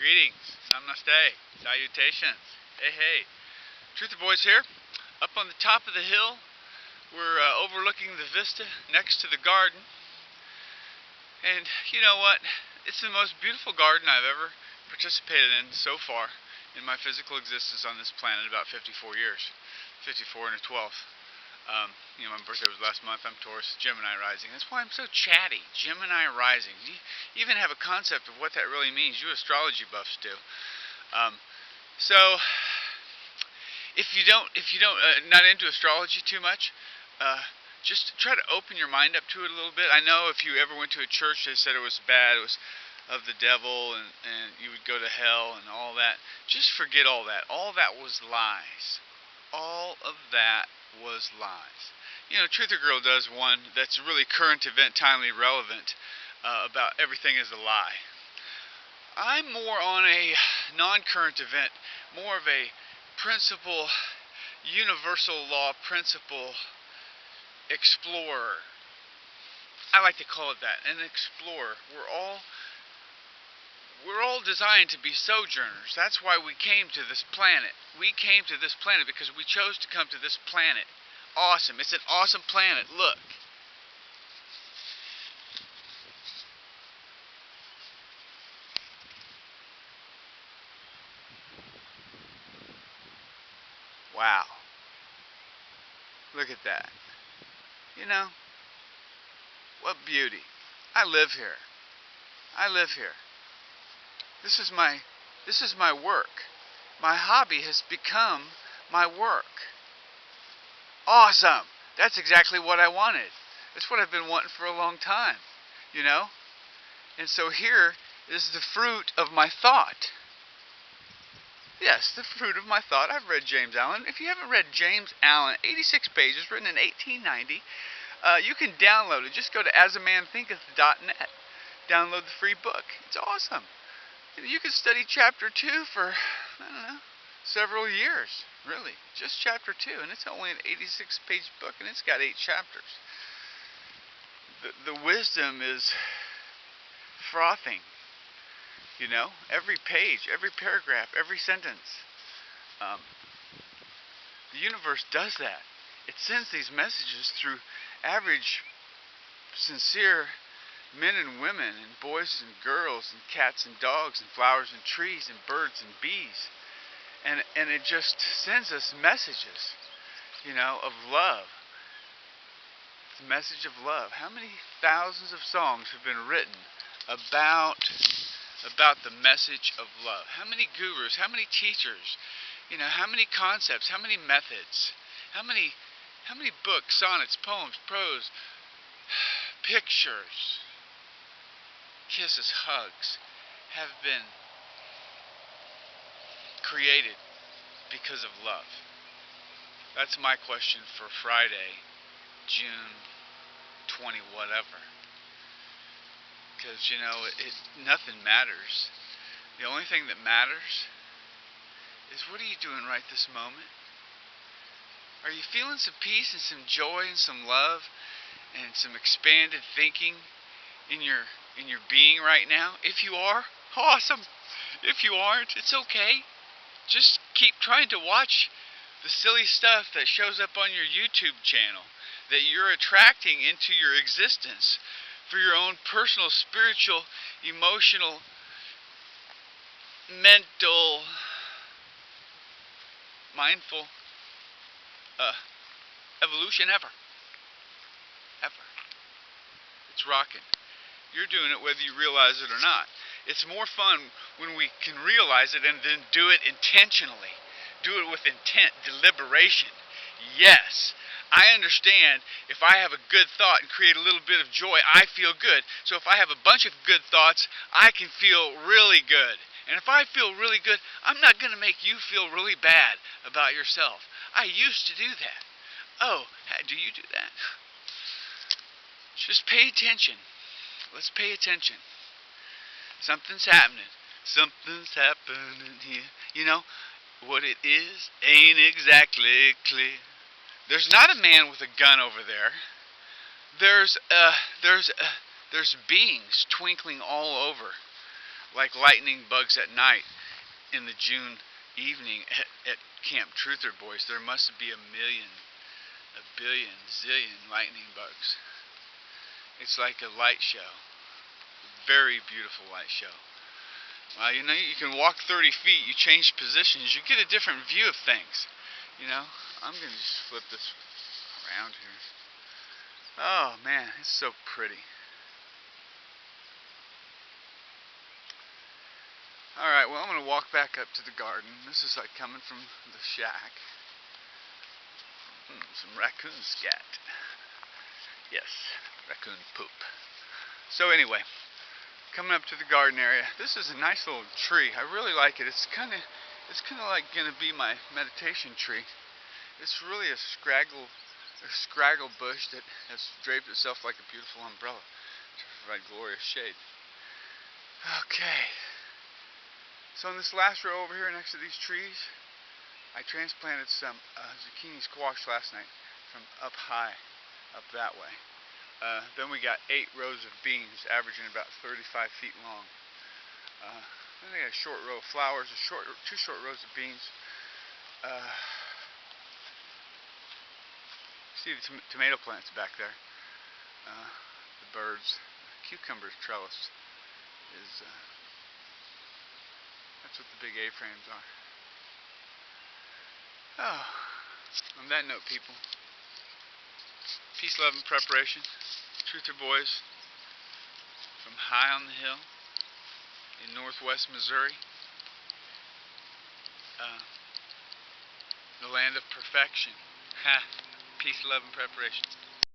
Greetings, namaste, salutations. Hey, Trutherboys here, up on the top of the hill. We're overlooking the vista next to the garden. And you know what? It's the most beautiful garden I've ever participated in so far in my physical existence on this planet, about 54 years. 54 and a 12th. My birthday was last month. I'm Taurus, Gemini rising. That's why I'm so chatty. Gemini rising. You even have a concept of what that really means. You astrology buffs do. So, if you don't, not into astrology too much, just try to open your mind up to it a little bit. I know if you ever went to a church, they said it was bad. It was of the devil, and you would go to hell and all that. Just forget all that. All that was lies. All of that was lies. Truther Girl does one that's really current event, timely, relevant, about everything is a lie. I'm more on a non-current event, more of a principle, universal law principle explorer. I like to call it that, an explorer. We're all designed to be sojourners. That's why we came to this planet. We came to this planet because we chose to come to this planet. Awesome. It's an awesome planet. Look. Wow. Look at that. What beauty. I live here. This is my work. My hobby has become my work. Awesome. That's exactly what I wanted. That's what I've been wanting for a long time, And so here is the fruit of my thought. Yes, the fruit of my thought. I've read James Allen. If you haven't read James Allen, 86 pages, written in 1890, you can download it. Just go to asamanthinketh.net. Download the free book. It's awesome. You can study chapter 2 for, several years, really. Just chapter 2, and it's only an 86-page book, and it's got 8 chapters. The wisdom is frothing, every page, every paragraph, every sentence. The universe does that. It sends these messages through average, sincere men and women, and boys and girls, and cats and dogs, and flowers and trees, and birds and bees. And it just sends us messages, of love. It's a message of love. How many thousands of songs have been written about the message of love? How many gurus, how many teachers, how many concepts, how many methods, how many books, sonnets, poems, prose, pictures, kisses, hugs have been created because of love? That's my question for Friday, June 20 whatever. Because, nothing matters. The only thing that matters is, what are you doing right this moment? Are you feeling some peace and some joy and some love and some expanded thinking in your being right now? If you are, awesome. If you aren't, it's okay. Just keep trying to watch the silly stuff that shows up on your YouTube channel that you're attracting into your existence for your own personal, spiritual, emotional, mental, mindful evolution ever. It's rocking. You're doing it whether you realize it or not. It's more fun when we can realize it and then do it intentionally. Do it with intent, deliberation. Yes, I understand if I have a good thought and create a little bit of joy, I feel good. So if I have a bunch of good thoughts, I can feel really good. And if I feel really good, I'm not going to make you feel really bad about yourself. I used to do that. Oh, do you do that? Just pay attention. Let's pay attention. Something's happening. Something's happening here. What it is ain't exactly clear. There's not a man with a gun over there. There's beings twinkling all over. like lightning bugs at night in the June evening at Camp Trutherboys. There must be a billion, zillion lightning bugs. It's like a light show. Very beautiful light show. You know, you can walk 30 feet, you change positions, you get a different view of things. You know, I'm going to just flip this around here. Oh man, it's so pretty. Alright, well, I'm going to walk back up to the garden. This is like coming from the shack. Some raccoon scat. Yes, raccoon poop. So anyway, coming up to the garden area. This is a nice little tree. I really like it. It's kind of like going to be my meditation tree. It's really a scraggle bush that has draped itself like a beautiful umbrella to provide glorious shade. Okay. So in this last row over here next to these trees, I transplanted some zucchini squash last night from up high, up that way. Then we got 8 rows of beans, averaging about 35 feet long. Then I got a short row of flowers, 2 short rows of beans. See the tomato plants back there. The birds. Cucumbers trellis is. That's what the big A-frames are. Oh, on that note, people. Peace, love, and preparation. Trutherboys from high on the hill in northwest Missouri. The land of perfection. Ha! Peace, love, and preparation.